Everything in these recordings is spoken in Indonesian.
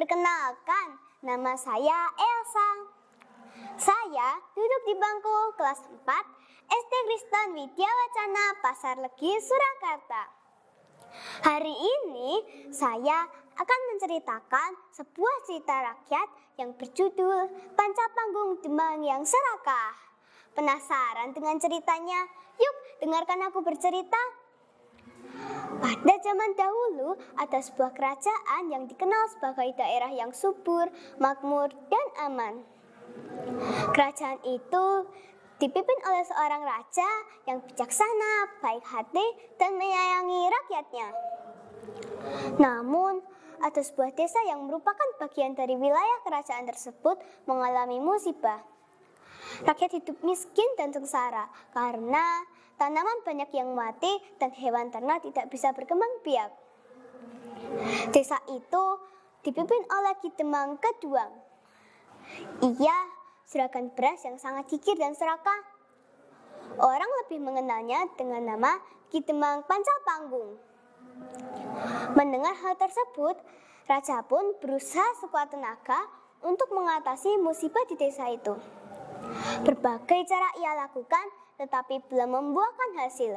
Perkenalkan, nama saya Elsa. Saya duduk di bangku kelas 4 SD Kristen Widya Wacana Pasar Legi, Surakarta. Hari ini saya akan menceritakan sebuah cerita rakyat yang berjudul Panca Panggung Demang yang Serakah. Penasaran dengan ceritanya? Yuk dengarkan aku bercerita. Pada zaman dahulu ada sebuah kerajaan yang dikenal sebagai daerah yang subur, makmur, dan aman. Kerajaan itu dipimpin oleh seorang raja yang bijaksana, baik hati, dan menyayangi rakyatnya. Namun, ada sebuah desa yang merupakan bagian dari wilayah kerajaan tersebut mengalami musibah. Rakyat hidup miskin dan sengsara karena tanaman banyak yang mati dan hewan ternak tidak bisa berkembang biak. Desa itu dipimpin oleh Ki Demang Keduang. Ia juragan beras yang sangat gigih dan serakah. Orang lebih mengenalnya dengan nama Ki Demang Panca Panggung. Mendengar hal tersebut, raja pun berusaha sekuat tenaga untuk mengatasi musibah di desa itu. Berbagai cara ia lakukan, tetapi belum membuahkan hasil.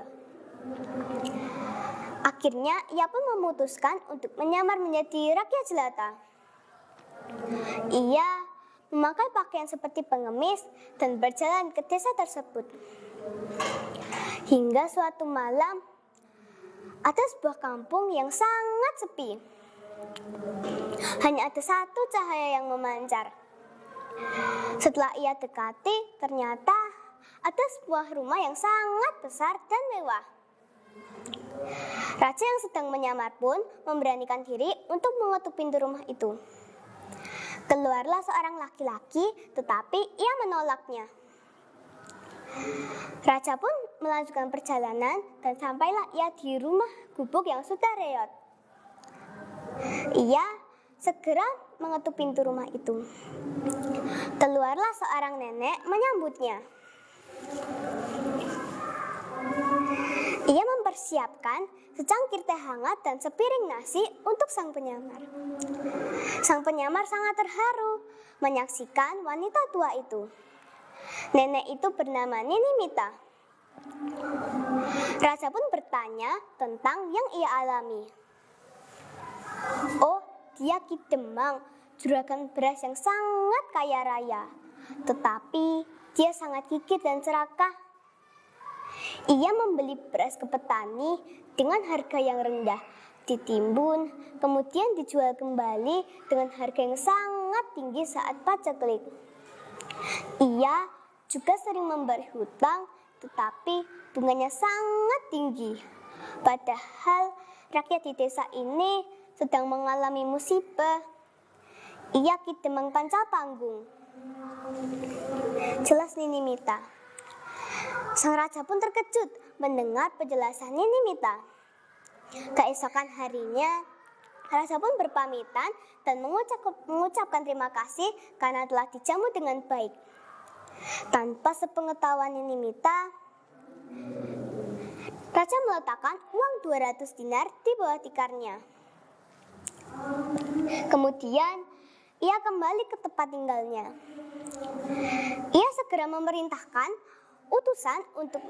Akhirnya ia pun memutuskan untuk menyamar menjadi rakyat jelata. Ia memakai pakaian seperti pengemis dan berjalan ke desa tersebut. Hingga suatu malam, ada sebuah kampung yang sangat sepi. Hanya ada satu cahaya yang memancar. Setelah ia dekati, ternyata ada sebuah rumah yang sangat besar dan mewah. Raja yang sedang menyamar pun memberanikan diri untuk mengetuk pintu rumah itu. Keluarlah seorang laki-laki, tetapi ia menolaknya. Raja pun melanjutkan perjalanan dan sampailah ia di rumah gubuk yang sudah reot. Ia segera mengetuk pintu rumah itu. Keluarlah seorang nenek menyambutnya. Ia mempersiapkan secangkir teh hangat dan sepiring nasi untuk sang penyamar. Sang penyamar sangat terharu menyaksikan wanita tua itu. Nenek itu bernama Nini Mita. Raja pun bertanya tentang yang ia alami. Oh, dia Ki Demang, juragan beras yang sangat kaya raya. Tetapi dia sangat gigih dan serakah. Ia membeli beras ke petani dengan harga yang rendah, ditimbun, kemudian dijual kembali dengan harga yang sangat tinggi saat paceklik. Ia juga sering memberi hutang, tetapi bunganya sangat tinggi. Padahal rakyat di desa ini sedang mengalami musibah. Ia Ki Demang Panca Panggung. Jelas Nini Mita. Sang raja pun terkejut mendengar penjelasan Nini Mita. Keesokan harinya, raja pun berpamitan dan mengucapkan terima kasih karena telah dijamu dengan baik. Tanpa sepengetahuan Nini Mita, raja meletakkan uang 200 dinar di bawah tikarnya. Kemudian ia kembali ke tempat tinggalnya. Ia segera memerintahkan utusan untuk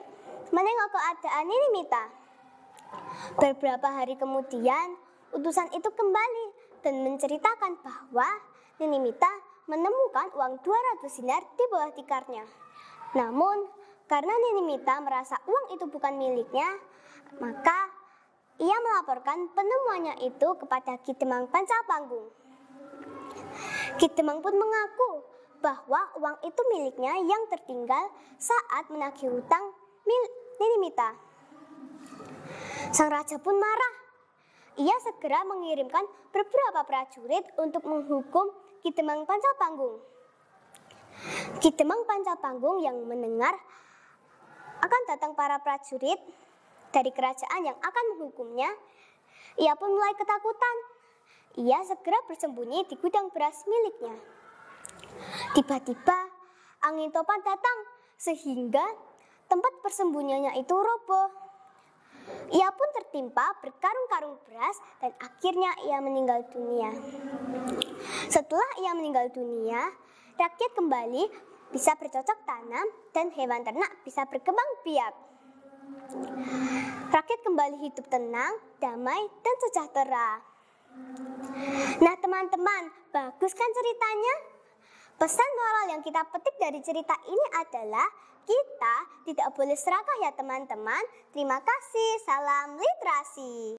menengok keadaan Nini Mita. Beberapa hari kemudian, utusan itu kembali dan menceritakan bahwa Nini Mita menemukan uang 200 dinar di bawah tikarnya. Namun, karena Nini Mita merasa uang itu bukan miliknya, maka ia melaporkan penemuannya itu kepada Ki Demang Panca Panggung. Ki Demang pun mengaku bahwa uang itu miliknya yang tertinggal saat menagih hutang Nini Mita. Sang raja pun marah. Ia segera mengirimkan beberapa prajurit untuk menghukum Ki Demang Panca Panggung. Ki Demang Panca Panggung yang mendengar akan datang para prajurit dari kerajaan yang akan menghukumnya, ia pun mulai ketakutan. Ia segera bersembunyi di gudang beras miliknya. Tiba-tiba angin topan datang sehingga tempat persembunyiannya itu roboh. Ia pun tertimpa berkarung-karung beras dan akhirnya ia meninggal dunia. Setelah ia meninggal dunia, rakyat kembali bisa bercocok tanam dan hewan ternak bisa berkembang biak. Rakyat kembali hidup tenang, damai, dan sejahtera. Nah teman-teman, bagus kan ceritanya? Pesan moral yang kita petik dari cerita ini adalah kita tidak boleh serakah ya teman-teman. Terima kasih, salam literasi.